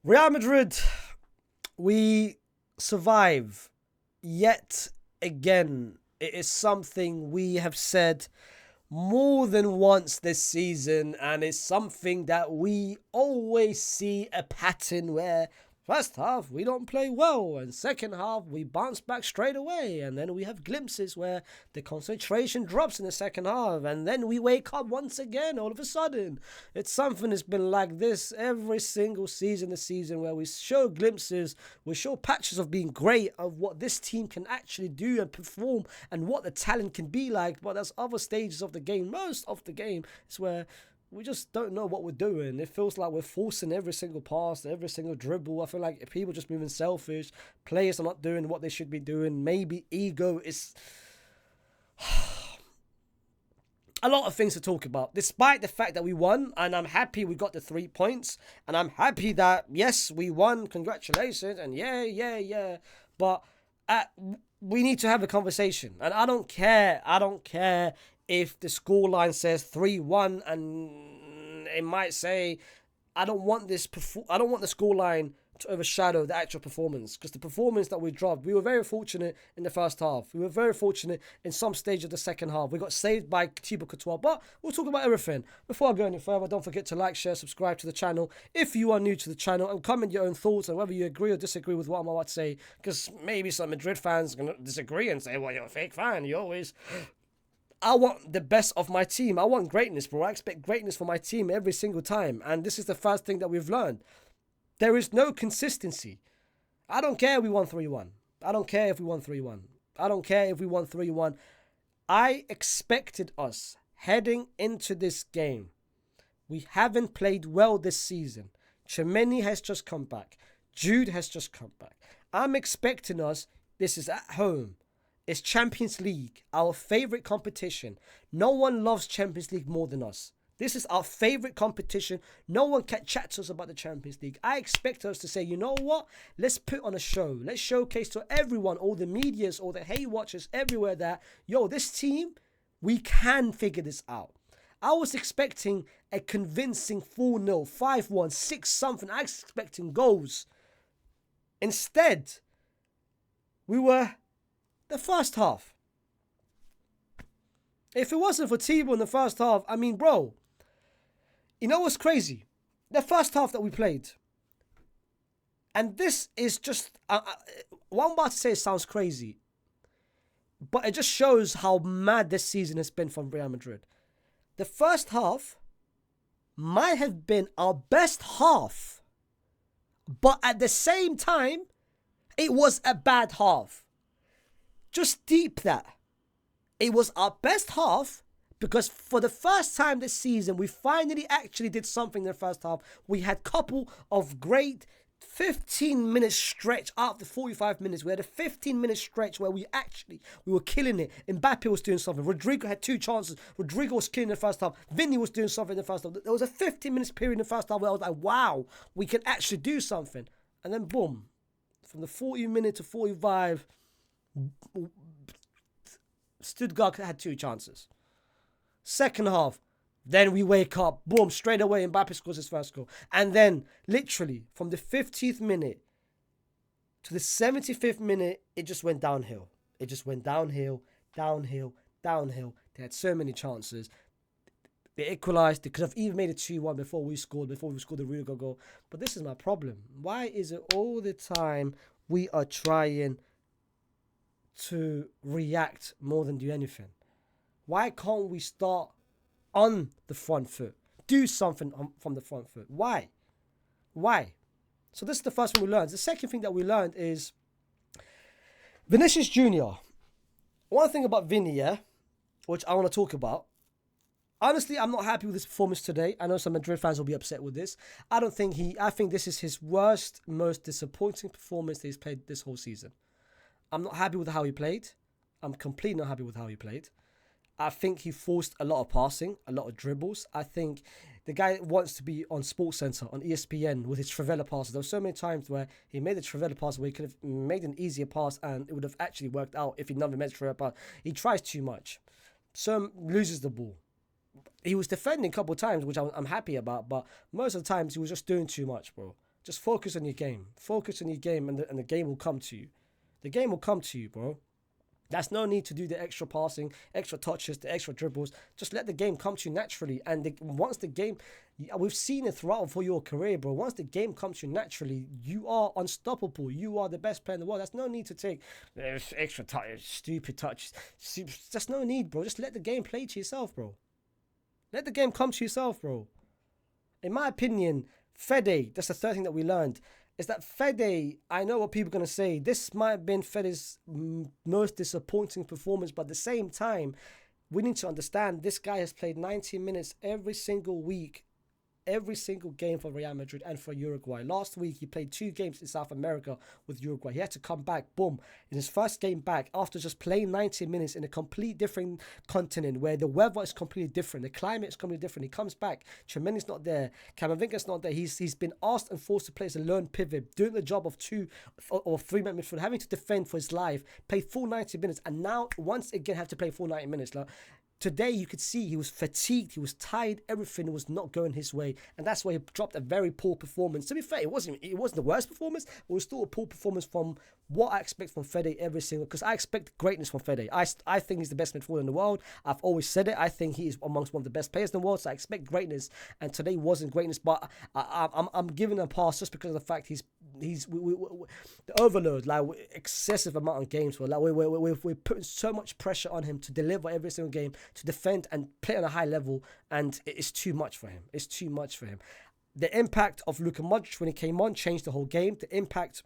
Real Madrid, we survive yet again. It is something we have said more than once this season, and it's something that we always see a pattern where first half we don't play well, and second half we bounce back straight away, and then we have glimpses where the concentration drops in the second half, and then we wake up once again all of a sudden. It's something that's been like this every single season this season, where we show glimpses, we show patches of being great, of what this team can actually do and perform, and what the talent can be like. But there's other stages of the game, most of the game, is where we just don't know what we're doing. It feels like we're forcing every single pass, every single dribble. I feel like people are just moving selfish. Players are not doing what they should be doing. Maybe ego is a lot of things to talk about. Despite the fact that we won, and I'm happy we got the 3 points, and I'm happy that, yes, we won. Congratulations, and yeah. But we need to have a conversation. And I don't care if the scoreline says 3-1, and it might say, I don't want the scoreline to overshadow the actual performance, because the performance that we dropped, we were very fortunate in the first half. We were very fortunate in some stage of the second half. We got saved by Thibaut Courtois, but we'll talk about everything. Before I go any further, don't forget to like, share, subscribe to the channel if you are new to the channel, and comment your own thoughts on whether you agree or disagree with what I'm about to say, because maybe some Madrid fans are going to disagree and say, well, you're a fake fan. I want the best of my team. I want greatness, bro. I expect greatness for my team every single time. And this is the first thing that we've learned. There is no consistency. I don't care if we won 3-1. I don't care if we won 3-1. I don't care if we won 3-1. I expected us heading into this game. We haven't played well this season. Chemeni has just come back. Jude has just come back. I'm expecting us, this is at home. It's Champions League, our favorite competition. No one loves Champions League more than us. This is our favorite competition. No one can chat to us about the Champions League. I expect us to say, you know what? Let's put on a show. Let's showcase to everyone, all the medias, all the hate watchers everywhere that, this team, we can figure this out. I was expecting a convincing 4-0, 5-1, 6 something. I was expecting goals. Instead, we were the first half. If it wasn't for Thibaut in the first half, I mean, bro, you know what's crazy? The first half that we played, and this is just, what I'm about to say sounds crazy, but it just shows how mad this season has been from Real Madrid. The first half might have been our best half, but at the same time, it was a bad half. Just deep that. It was our best half because for the first time this season, we finally actually did something in the first half. We had a couple of great 15-minute stretch after 45 minutes. We had a 15-minute stretch where we were killing it. Mbappe was doing something. Rodrigo had 2 chances. Rodrigo was killing the first half. Vinny was doing something in the first half. There was a 15-minute period in the first half where I was like, wow, we can actually do something. And then boom, from the 40-minute to 45, Stuttgart had 2 chances. Second half, then we wake up, boom, straight away Mbappe scores his first goal. And then literally from the 50th minute to the 75th minute, it just went downhill. It just went downhill. They had so many chances. They equalised. They could have even made it 2-1 before we scored the Rudiger goal. But this is my problem. Why is it all the time we are trying to react more than do anything? Why can't we start on the front foot? Do something from the front foot. Why? So this is the first thing we learned. The second thing that we learned is Vinicius Jr. One thing about Vinny, which I want to talk about. Honestly, I'm not happy with his performance today. I know some Madrid fans will be upset with this. I think this is his worst, most disappointing performance that he's played this whole season. I'm not happy with how he played. I'm completely not happy with how he played. I think he forced a lot of passing, a lot of dribbles. I think the guy wants to be on SportsCenter, on ESPN, with his Trivela passes. There were so many times where he made a Trivela pass where he could have made an easier pass and it would have actually worked out if he never made a Trivela pass. He tries too much. So loses the ball. He was defending a couple of times, which I'm happy about, but most of the times he was just doing too much, bro. Just focus on your game. Focus on your game, and the game will come to you. The game will come to you, bro. There's no need to do the extra passing, extra touches, the extra dribbles. Just let the game come to you naturally. And once the game, we've seen it throughout for your career, bro. Once the game comes to you naturally, you are unstoppable. You are the best player in the world. There's no need to take extra touch, stupid touches. There's no need, bro. Just let the game play to yourself, bro. Let the game come to yourself, bro. In my opinion, Fede, that's the third thing that we learned, is that Fede, I know what people are going to say, this might have been Fede's most disappointing performance, but at the same time, we need to understand this guy has played 90 minutes every single week, every single game for Real Madrid and for Uruguay. Last week, he played 2 games in South America with Uruguay. He had to come back, boom, in his first game back after just playing 90 minutes in a complete different continent where the weather is completely different, the climate is completely different. He comes back, Tremendous not there, Camavinga's not there. He's been asked and forced to play as a lone pivot, doing the job of 2 or 3-man midfield, having to defend for his life, play full 90 minutes, and now once again have to play full 90 minutes. Like, today, you could see he was fatigued, he was tired, everything was not going his way, and that's why he dropped a very poor performance. To be fair, it wasn't the worst performance, it was still a poor performance from what I expect from Fede every single, because I expect greatness from Fede. I think he's the best midfielder in the world. I've always said it. I think he is amongst one of the best players in the world, so I expect greatness, and today wasn't greatness, but I'm giving him a pass just because of the fact he's the overload, like excessive amount of games. Like we're putting so much pressure on him to deliver every single game, to defend and play on a high level, and it's too much for him. It's too much for him. The impact of Luka Modric when he came on changed the whole game. The impact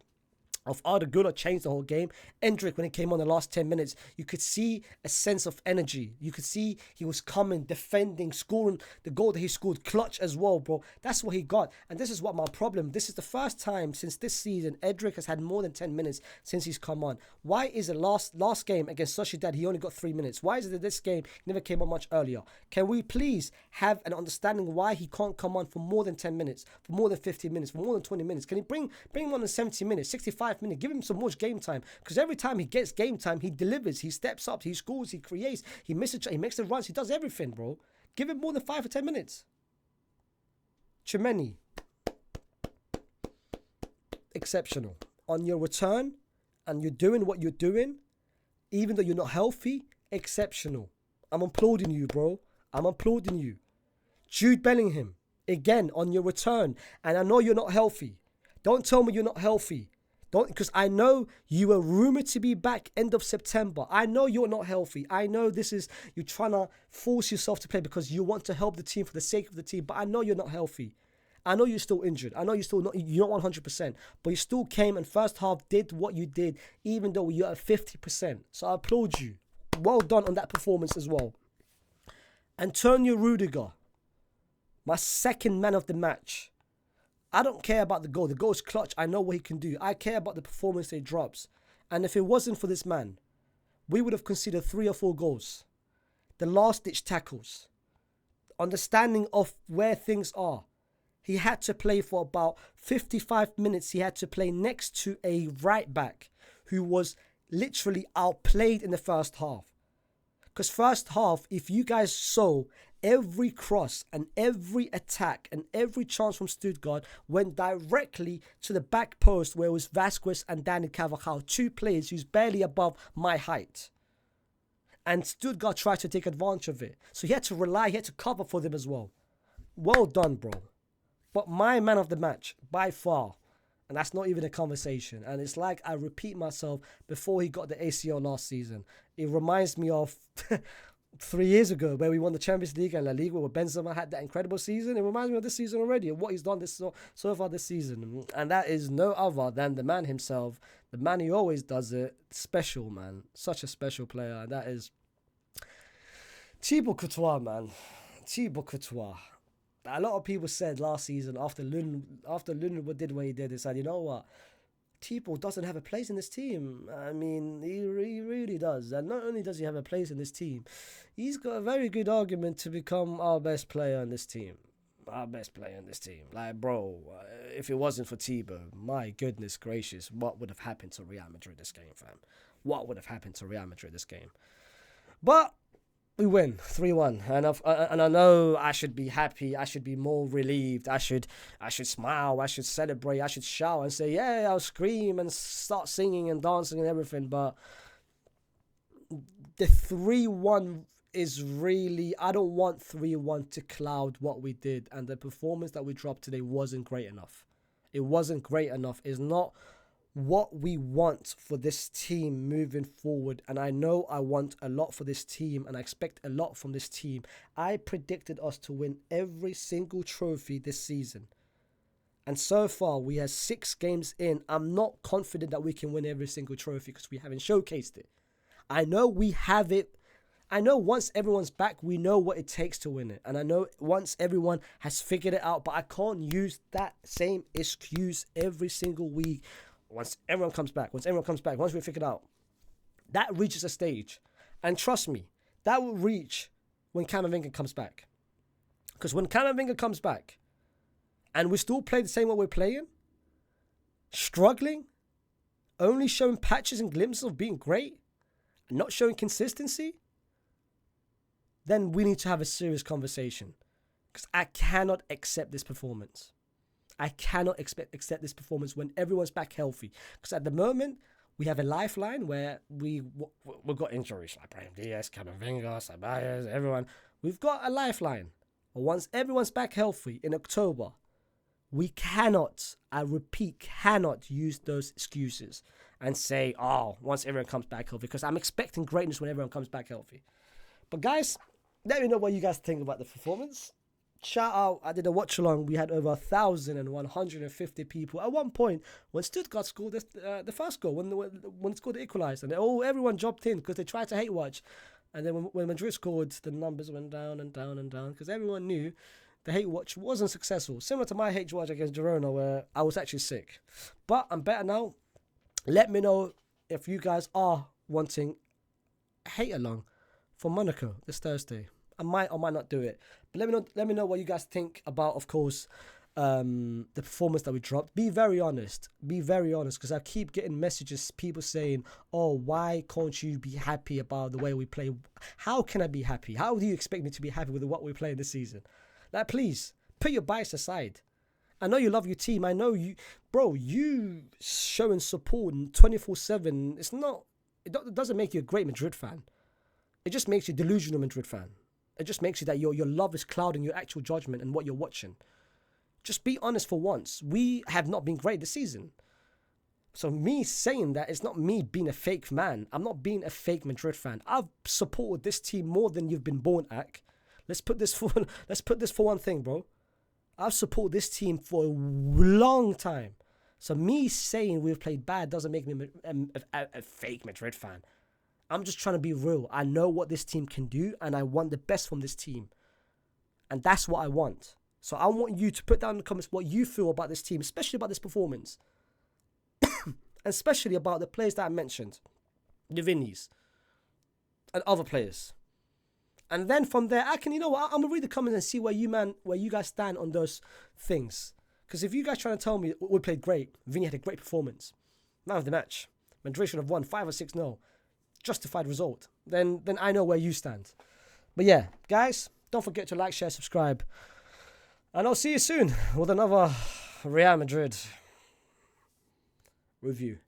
of Arda Güler changed the whole game. Endrick, when he came on the last 10 minutes, you could see a sense of energy. You could see he was coming, defending, scoring. The goal that he scored, clutch as well, bro. That's what he got. And this is what my problem. This is the first time since this season Endrick has had more than 10 minutes since he's come on. Why is it last game against Sociedad he only got 3 minutes? Why is it that this game he never came on much earlier? Can we please have an understanding why he can't come on for more than 10 minutes, for more than 15 minutes, for more than 20 minutes? Can he bring him on in 70 minutes, 65 minutes, give him some more game time? Because every time he gets game time, he delivers, he steps up, he scores, he creates, he makes the runs, he does everything, bro. Give him more than 5 or 10 minutes. Chimeni, exceptional. On your return, and you're doing what you're doing, even though you're not healthy, exceptional. I'm applauding you, bro. I'm applauding you. Jude Bellingham, again, on your return, and I know you're not healthy. Don't tell me you're not healthy. Because I know you were rumored to be back end of September. I know you're not healthy. I know you're trying to force yourself to play because you want to help the team for the sake of the team. But I know you're not healthy. I know you're still injured. I know you're not 100%. But you still came and first half did what you did, even though you're at 50%. So I applaud you. Well done on that performance as well. Antonio Rudiger, my second man of the match. I don't care about the goal. The goal is clutch. I know what he can do. I care about the performance that he drops. And if it wasn't for this man, we would have conceded 3 or 4 goals. The last-ditch tackles. Understanding of where things are. He had to play for about 55 minutes. He had to play next to a right back who was literally outplayed in the first half. Because first half, if you guys saw, every cross and every attack and every chance from Stuttgart went directly to the back post where it was Vasquez and Dani Carvajal, 2 players who's barely above my height. And Stuttgart tried to take advantage of it. So he had to cover for them as well. Well done, bro. But my man of the match, by far, and that's not even a conversation. And it's like I repeat myself before he got the ACL last season. It reminds me of 3 years ago where we won the Champions League and La Liga where Benzema had that incredible season. It reminds me of this season already, of what he's done so far this season. And that is no other than the man himself, the man who always does it. Special, man. Such a special player. And that is Thibaut Courtois, man. Thibaut Courtois. A lot of people said last season after Lund did what he did, they said, you know what? Thibaut doesn't have a place in this team. I mean, he really does. And not only does he have a place in this team, he's got a very good argument to become our best player in this team. Our best player in this team. Like, bro, if it wasn't for Thibaut, my goodness gracious, what would have happened to Real Madrid this game, fam? What would have happened to Real Madrid this game? But We win 3-1, and I know I should be happy. I should be more relieved. I should smile. I should celebrate. I should shout and say, "Yeah!" I'll scream and start singing and dancing and everything. But the 3-1 is really. I don't want 3-1 to cloud what we did, and the performance that we dropped today wasn't great enough. It wasn't great enough. It's not what we want for this team moving forward. And I know I want a lot for this team and I expect a lot from this team. I predicted us to win every single trophy this season. And so far, we have 6 games in. I'm not confident that we can win every single trophy because we haven't showcased it. I know we have it. I know once everyone's back, we know what it takes to win it. And I know once everyone has figured it out, but I can't use that same excuse every single week. Once everyone comes back, once we figure it out, that reaches a stage. And trust me, that will reach when Camavinga comes back. Because when Camavinga comes back, and we still play the same way we're playing, struggling, only showing patches and glimpses of being great, and not showing consistency, then we need to have a serious conversation. Because I cannot accept this performance. I cannot accept this performance when everyone's back healthy. Because at the moment, we have a lifeline where we've got injuries like Brahim Diaz, Camavinga, Ceballos, everyone. We've got a lifeline. But once everyone's back healthy in October, we cannot, I repeat, cannot use those excuses and say, oh, once everyone comes back healthy. Because I'm expecting greatness when everyone comes back healthy. But guys, let me know what you guys think about the performance. Shout out, I did a watch along. We had over 1,150 people at one point when Stuttgart scored the first goal, when it scored the equalizer. And everyone jumped in because they tried to hate watch. And then when Madrid scored, the numbers went down and down and down because everyone knew the hate watch wasn't successful. Similar to my hate watch against Girona where I was actually sick. But I'm better now. Let me know if you guys are wanting a hate along for Monaco this Thursday. I might or might not do it. But let me know what you guys think about, of course, the performance that we dropped. Be very honest, because I keep getting messages, people saying, oh, why can't you be happy about the way we play? How can I be happy? How do you expect me to be happy with what we're playing this season? Like, please, put your bias aside. I know you love your team. I know you, bro, you showing support 24/7. It doesn't make you a great Madrid fan. It just makes you a delusional Madrid fan. It just makes you that your love is clouding your actual judgment and what you're watching. Just be honest for once. We have not been great this season. So me saying that, it's not me being a fake man. I'm not being a fake Madrid fan. I've supported this team more than you've been born at. Let's put this for one thing, bro. I've supported this team for a long time. So me saying we've played bad doesn't make me a fake Madrid fan. I'm just trying to be real. I know what this team can do, and I want the best from this team. And that's what I want. So I want you to put down in the comments what you feel about this team, especially about this performance. And especially about the players that I mentioned. The Vinnies. And other players. And then from there, I'm going to read the comments and see where you guys stand on those things. Because if you guys trying to tell me we played great, Vinny had a great performance, man of the match, Madrid should have won 5 or 6-0, justified result, then I know where you stand. But yeah, guys, don't forget to like, share, subscribe. And I'll see you soon with another Real Madrid review.